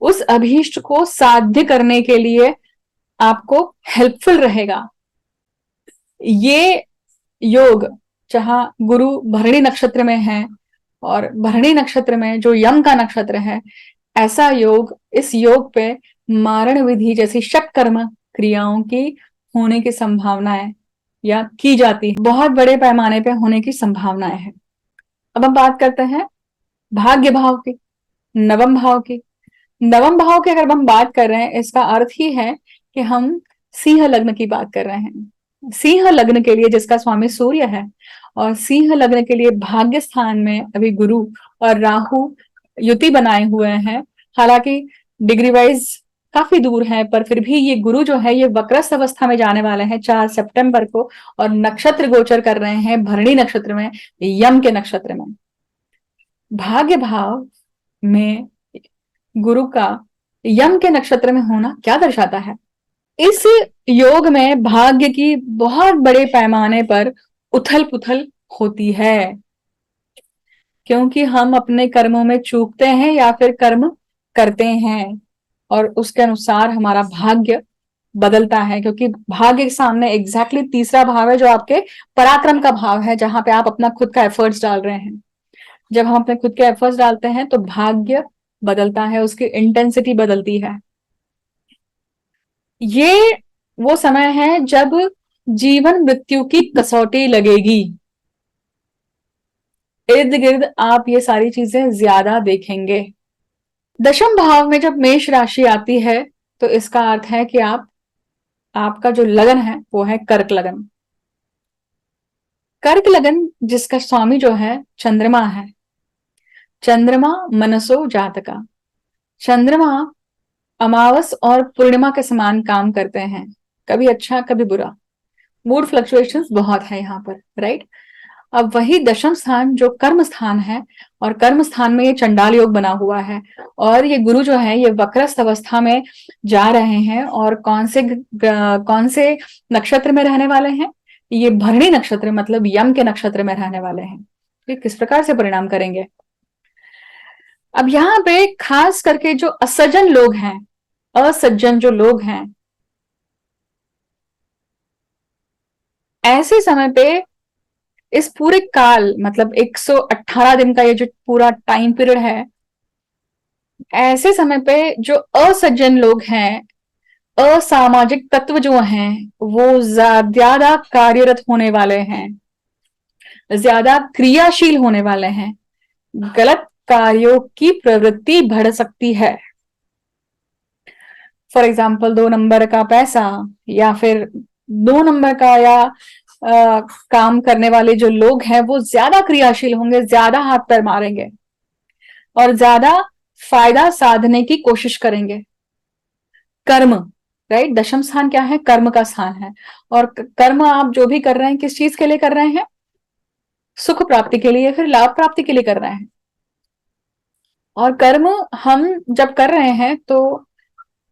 A: उस अभीष्ट को साध्य करने के लिए आपको हेल्पफुल रहेगा। ये योग जहां गुरु भरणी नक्षत्र में है और भरणी नक्षत्र में जो यम का नक्षत्र है, ऐसा योग, इस योग पे मारण विधि जैसी षट कर्म क्रियाओं की होने की संभावनाएं या की जाती है, बहुत बड़े पैमाने पे होने की संभावनाएं है। अब हम बात करते हैं भाग्य भाव की, नवम भाव की। नवम भाव की अगर हम बात कर रहे हैं, इसका अर्थ ही है कि हम सिंह लग्न की बात कर रहे हैं। सिंह लग्न के लिए जिसका स्वामी सूर्य है, और सिंह लग्न के लिए भाग्य स्थान में अभी गुरु और राहु युति बनाए हुए हैं। हालांकि डिग्री वाइज काफी दूर है, पर फिर भी ये गुरु जो है ये वक्रस्थ अवस्था में जाने वाले हैं 4 सितंबर को, और नक्षत्र गोचर कर रहे हैं भरणी नक्षत्र में, यम के नक्षत्र में। भाग्य भाव में गुरु का यम के नक्षत्र में होना क्या दर्शाता है? इस योग में भाग्य की बहुत बड़े पैमाने पर उथल पुथल होती है, क्योंकि हम अपने कर्मों में चूकते हैं या फिर कर्म करते हैं, और उसके अनुसार हमारा भाग्य बदलता है। क्योंकि भाग्य के सामने एग्जैक्टली तीसरा भाव है जो आपके पराक्रम का भाव है, जहां पे आप अपना खुद का एफर्ट्स डाल रहे हैं। जब हम अपने खुद के एफर्ट्स डालते हैं तो भाग्य बदलता है, उसकी इंटेंसिटी बदलती है। ये वो समय है जब जीवन मृत्यु की कसौटी लगेगी। इर्द गिर्द आप ये सारी चीजें ज्यादा देखेंगे। दशम भाव में जब मेष राशि आती है तो इसका अर्थ है कि आपका जो लगन है वो है कर्क लगन। कर्क लगन जिसका स्वामी जो है चंद्रमा है। चंद्रमा मनसो जातका। चंद्रमा अमावस और पूर्णिमा के समान काम करते हैं, कभी अच्छा कभी बुरा। मूड फ्लक्चुएशंस बहुत है यहाँ पर, राइट। अब वही दशम स्थान जो कर्म स्थान है, और कर्म स्थान में ये चंडाल योग बना हुआ है, और ये गुरु जो है ये वक्रस्थ अवस्था में जा रहे हैं। और कौन से नक्षत्र में रहने वाले हैं? ये भरणी नक्षत्र, मतलब यम के नक्षत्र में रहने वाले हैं। ये किस प्रकार से परिणाम करेंगे? अब यहाँ पे खास करके जो असज्जन लोग हैं, असज्जन जो लोग हैं, ऐसे समय पे इस पूरे काल, मतलब 118 दिन का ये जो पूरा टाइम पीरियड है, ऐसे समय पे जो असज्जन लोग हैं, असामाजिक तत्व जो हैं, वो ज्यादा कार्यरत होने वाले हैं, ज्यादा क्रियाशील होने वाले हैं। गलत कार्यों की प्रवृत्ति बढ़ सकती है। फॉर एग्जाम्पल 2 नंबर का पैसा, या फिर 2 नंबर का, या काम करने वाले जो लोग हैं वो ज्यादा क्रियाशील होंगे, ज्यादा हाथ पैर मारेंगे और ज्यादा फायदा साधने की कोशिश करेंगे। कर्म, राइट। दशम स्थान क्या है? कर्म का स्थान है। और कर्म आप जो भी कर रहे हैं, किस चीज के लिए कर रहे हैं? सुख प्राप्ति के लिए, फिर लाभ प्राप्ति के लिए कर रहे हैं। और कर्म हम जब कर रहे हैं तो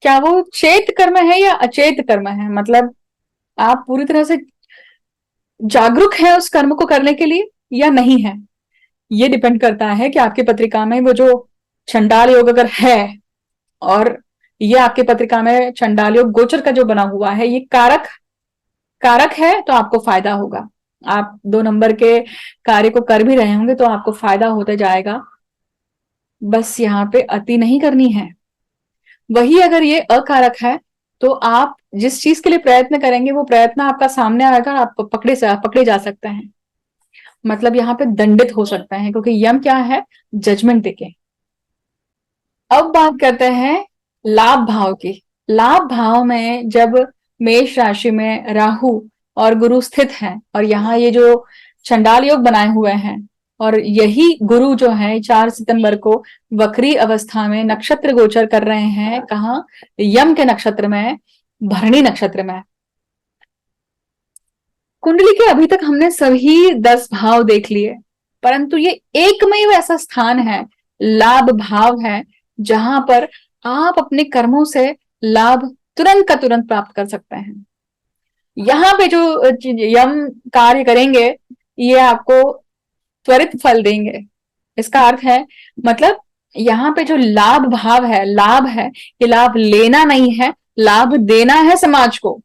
A: क्या वो चेत कर्म है या अचेत कर्म है? मतलब आप पूरी तरह से जागरूक है उस कर्म को करने के लिए या नहीं है? ये डिपेंड करता है कि आपकी पत्रिका में वो जो चंडाल योग अगर है, और ये आपकी पत्रिका में चंडाल योग गोचर का जो बना हुआ है, ये कारक कारक है, तो आपको फायदा होगा। आप 2 नंबर के कार्य को कर भी रहे होंगे तो आपको फायदा होता जाएगा। बस यहाँ पे अति नहीं करनी है। वही अगर ये अकारक है तो आप जिस चीज के लिए प्रयत्न करेंगे वो प्रयत्न आपका सामने आएगा, आप पकड़े जा सकते हैं। मतलब यहाँ पे दंडित हो सकता है, क्योंकि यम क्या है? जजमेंट देके। अब बात करते हैं लाभ भाव की। लाभ भाव में जब मेष राशि में राहु और गुरु स्थित हैं, और यहाँ ये जो चंडाल योग बनाए हुए हैं, और यही गुरु जो है 4 सितंबर को वक्री अवस्था में नक्षत्र गोचर कर रहे हैं। कहाँ? यम के नक्षत्र में, भरणी नक्षत्र में। कुंडली के अभी तक हमने सभी 10 भाव देख लिए, परंतु ये एकमेव ऐसा स्थान है, लाभ भाव है, जहां पर आप अपने कर्मों से लाभ तुरंत का तुरंत प्राप्त कर सकते हैं। यहाँ पे जो यम कार्य करेंगे, ये आपको त्वरित फल देंगे। इसका अर्थ है, मतलब यहाँ पे जो लाभ भाव है, लाभ है, ये लाभ लेना नहीं है, लाभ देना है समाज को।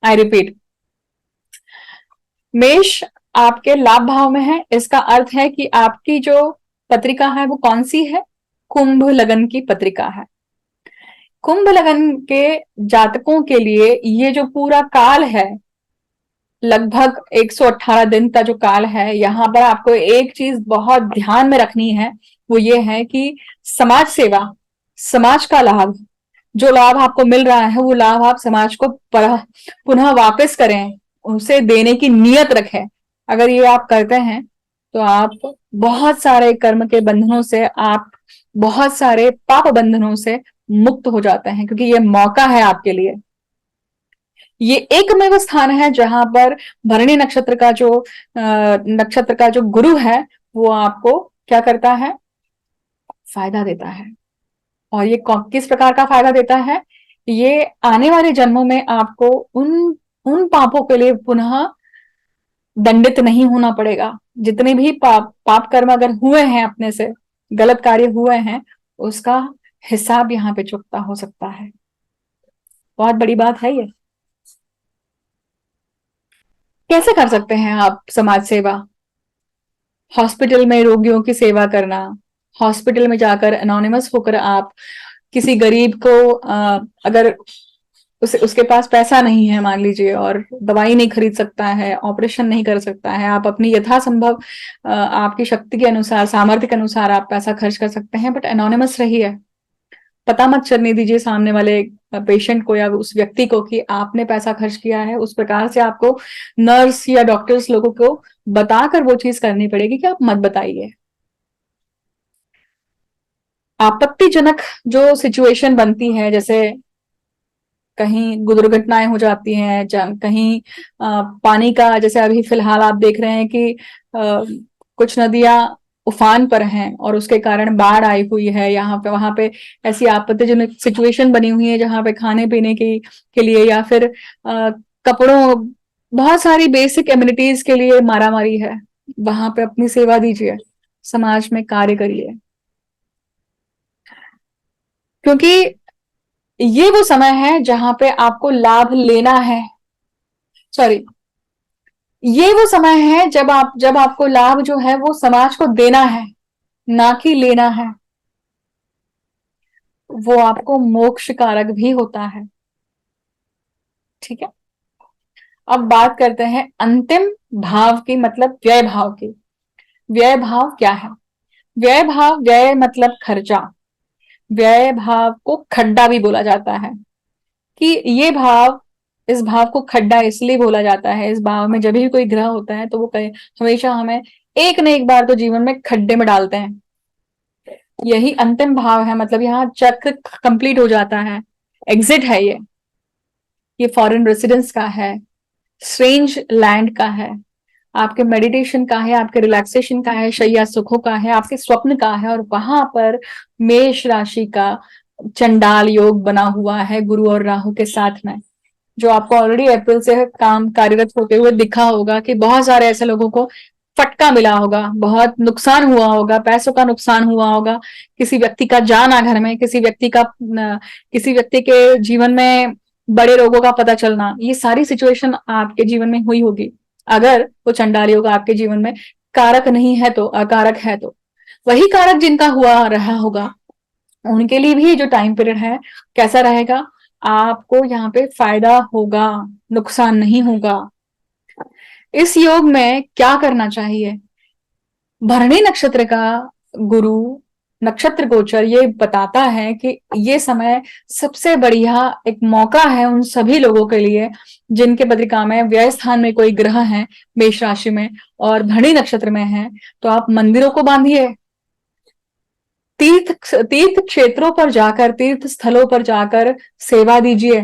A: आई रिपीट, मेष आपके लाभ भाव में है, इसका अर्थ है कि आपकी जो पत्रिका है वो कौन सी है? कुंभ लगन की पत्रिका है। कुंभ लगन के जातकों के लिए ये जो पूरा काल है, लगभग 118 दिन का जो काल है, यहाँ पर आपको एक चीज बहुत ध्यान में रखनी है, वो ये है कि समाज सेवा, समाज का लाभ, जो लाभ आपको मिल रहा है वो लाभ आप समाज को पुनः वापस करें, उसे देने की नियत रखें। अगर ये आप करते हैं तो आप बहुत सारे कर्म के बंधनों से, आप बहुत सारे पाप बंधनों से मुक्त हो जाते हैं, क्योंकि ये मौका है आपके लिए। ये एकमेव स्थान है जहां पर भरणी नक्षत्र का जो गुरु है वो आपको क्या करता है? फायदा देता है। और ये किस प्रकार का फायदा देता है? ये आने वाले जन्मों में आपको उन उन पापों के लिए पुनः दंडित नहीं होना पड़ेगा। जितने भी पाप कर्म अगर हुए हैं, अपने से गलत कार्य हुए हैं, उसका हिसाब यहाँ पे चुकता हो सकता है। बहुत बड़ी बात है ये। कैसे कर सकते हैं आप समाज सेवा? हॉस्पिटल में रोगियों की सेवा करना, हॉस्पिटल में जाकर एनोनिमस होकर आप किसी गरीब को अगर उसके पास पैसा नहीं है मान लीजिए, और दवाई नहीं खरीद सकता है, ऑपरेशन नहीं कर सकता है, आप अपनी यथासंभव आपकी शक्ति के अनुसार, सामर्थ्य के अनुसार आप पैसा खर्च कर सकते हैं, बट एनोनिमस रहिए। पता मत चलने दीजिए सामने वाले पेशेंट को या उस व्यक्ति को कि आपने पैसा खर्च किया है। उस प्रकार से आपको नर्स या डॉक्टर्स लोगों को बताकर वो चीज करनी पड़ेगी कि आप मत बताइए। आपत्तिजनक जो सिचुएशन बनती है, जैसे कहीं दुर्घटनाएं हो जाती हैं, कहीं पानी का, जैसे अभी फिलहाल आप देख रहे हैं कि कुछ नदियां उफान पर हैं और उसके कारण बाढ़ आई हुई है यहाँ पे वहां पे। ऐसी आपत्तिजनक सिचुएशन बनी हुई है जहां पे खाने पीने की के लिए या फिर कपड़ों, बहुत सारी बेसिक एम्यूनिटीज के लिए मारामारी है। वहां पे अपनी सेवा दीजिए, समाज में कार्य करिए, क्योंकि ये वो समय है जहां पे आपको लाभ लेना है। सॉरी, ये वो समय है जब आपको लाभ जो है वो समाज को देना है, ना कि लेना है। वो आपको मोक्ष कारक भी होता है। ठीक है, अब बात करते हैं अंतिम भाव की, मतलब व्यय भाव की। व्यय भाव क्या है? व्यय भाव, व्यय मतलब खर्चा। व्यय भाव को खड्डा भी बोला जाता है, कि ये भाव, इस भाव को खड्डा इसलिए बोला जाता है, इस भाव में जब भी कोई ग्रह होता है तो वो हमेशा हमें एक न एक बार तो जीवन में खड्डे में डालते हैं। यही अंतिम भाव है, मतलब यहाँ चक्र कंप्लीट हो जाता है, एग्जिट है ये फॉरेन रेसिडेंस का है, स्ट्रेंज लैंड का है, आपके मेडिटेशन का है, आपके रिलैक्सेशन का है, शैया सुखों का है, आपके स्वप्न का है। और वहां पर मेष राशि का चंडाल योग बना हुआ है गुरु और राहु के साथ में, जो आपको ऑलरेडी अप्रैल से काम कार्यरत होते हुए दिखा होगा कि बहुत सारे ऐसे लोगों को फटका मिला होगा, बहुत नुकसान हुआ होगा, पैसों का नुकसान हुआ होगा, किसी व्यक्ति का जाना घर में, किसी व्यक्ति के जीवन में बड़े रोगों का पता चलना, ये सारी सिचुएशन आपके जीवन में हुई होगी। अगर वो चंडाल योग आपके जीवन में कारक नहीं है तो, अकारक है तो। वही कारक जिनका हुआ रहा होगा उनके लिए भी जो टाइम पीरियड है कैसा रहेगा, आपको यहाँ पे फायदा होगा, नुकसान नहीं होगा। इस योग में क्या करना चाहिए? भरणी नक्षत्र का गुरु नक्षत्र गोचर ये बताता है कि ये समय सबसे बढ़िया एक मौका है उन सभी लोगों के लिए जिनके पत्रिका में व्यय स्थान में कोई ग्रह है मेष राशि में और भरणी नक्षत्र में है। तो आप मंदिरों को बांधिए, तीर्थ क्षेत्रों पर जाकर, तीर्थ स्थलों पर जाकर सेवा दीजिए,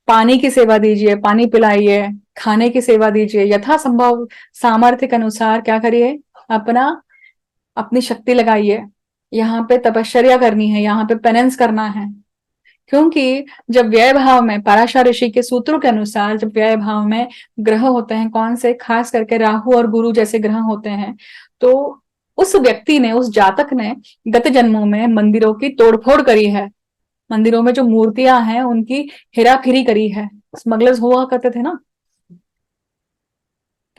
A: पानी की सेवा दीजिए, पानी पिलाइए, खाने की सेवा दीजिए, यथासंभव सामर्थ्य के अनुसार क्या करिए, अपना अपनी शक्ति लगाइए। यहाँ पे तपश्चर्या करनी है, यहाँ पे पेनेंस करना है, क्योंकि जब व्यय भाव में, पराशर ऋषि के सूत्रों के अनुसार जब व्यय भाव में ग्रह होते हैं, कौन से, खास करके राहु और गुरु जैसे ग्रह होते हैं, तो उस व्यक्ति ने, उस जातक ने गत जन्मों में मंदिरों की तोड़फोड़ करी है, मंदिरों में जो मूर्तियां हैं उनकी हेराफेरी करी है। स्मगलर्स हुआ करते थे ना,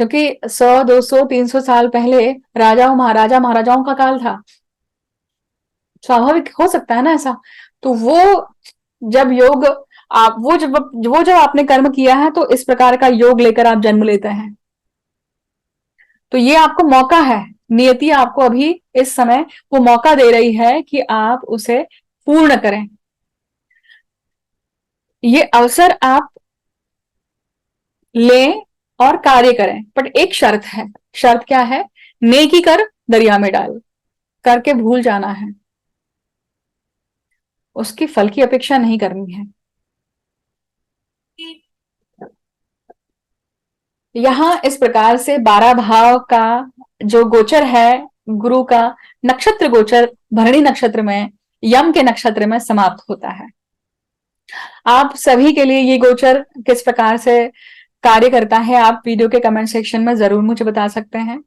A: क्योंकि 100 200 300 साल पहले महाराजाओं का काल था, स्वाभाविक हो सकता है ना ऐसा। तो वो जब योग, आप वो जब आपने कर्म किया है तो इस प्रकार का योग लेकर आप जन्म लेते हैं। तो ये आपको मौका है, नियति आपको अभी इस समय वो मौका दे रही है कि आप उसे पूर्ण करें। ये अवसर आप लें और कार्य करें, बट एक शर्त है। शर्त क्या है? नेकी कर दरिया में डाल, करके भूल जाना है, उसकी फल की अपेक्षा नहीं करनी है। यहां इस प्रकार से 12 भाव का जो गोचर है गुरु का, नक्षत्र गोचर भरणी नक्षत्र में, यम के नक्षत्र में समाप्त होता है। आप सभी के लिए ये गोचर किस प्रकार से कार्य करता है आप वीडियो के कमेंट सेक्शन में जरूर मुझे बता सकते हैं।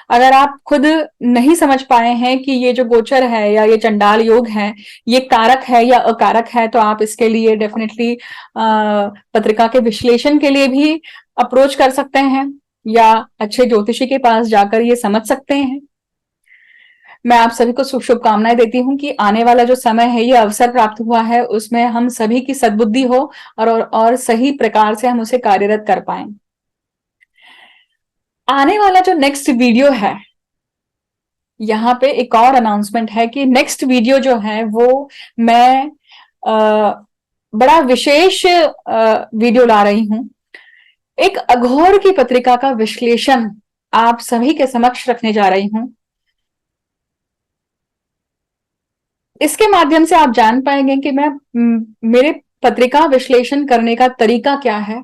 A: अगर आप खुद नहीं समझ पाए हैं कि ये जो गोचर है या ये चंडाल योग है ये कारक है या अकारक है, तो आप इसके लिए डेफिनेटली पत्रिका के विश्लेषण के लिए भी अप्रोच कर सकते हैं या अच्छे ज्योतिषी के पास जाकर ये समझ सकते हैं। मैं आप सभी को शुभकामनाएं देती हूँ कि आने वाला जो समय है, ये अवसर प्राप्त हुआ है, उसमें हम सभी की सद्बुद्धि हो और सही प्रकार से हम उसे कार्यरत कर पाए। आने वाला जो नेक्स्ट वीडियो है, यहाँ पे एक और अनाउंसमेंट है कि नेक्स्ट वीडियो जो है वो मैं बड़ा विशेष वीडियो ला रही हूं। एक अघोर की पत्रिका का विश्लेषण आप सभी के समक्ष रखने जा रही हूं। इसके माध्यम से आप जान पाएंगे कि मेरे पत्रिका विश्लेषण करने का तरीका क्या है,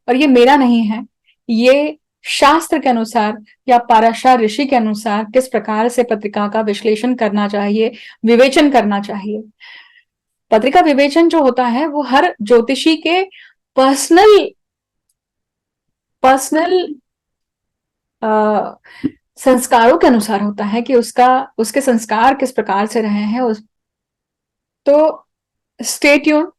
A: और ये मेरा नहीं है, ये शास्त्र के अनुसार या पाराशर ऋषि के अनुसार किस प्रकार से पत्रिका का विश्लेषण करना चाहिए, विवेचन करना चाहिए। पत्रिका विवेचन जो होता है वो हर ज्योतिषी के पर्सनल पर्सनल संस्कारों के अनुसार होता है कि उसके संस्कार किस प्रकार से रहे हैं। तो स्टे ट्यून,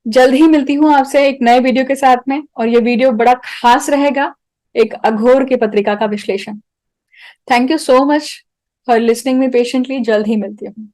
A: जल्द ही मिलती हूं आपसे एक नए वीडियो के साथ में, और ये वीडियो बड़ा खास रहेगा, एक अघोर की पत्रिका का विश्लेषण। Thank you so much for listening me patiently. जल्द ही मिलती हूँ।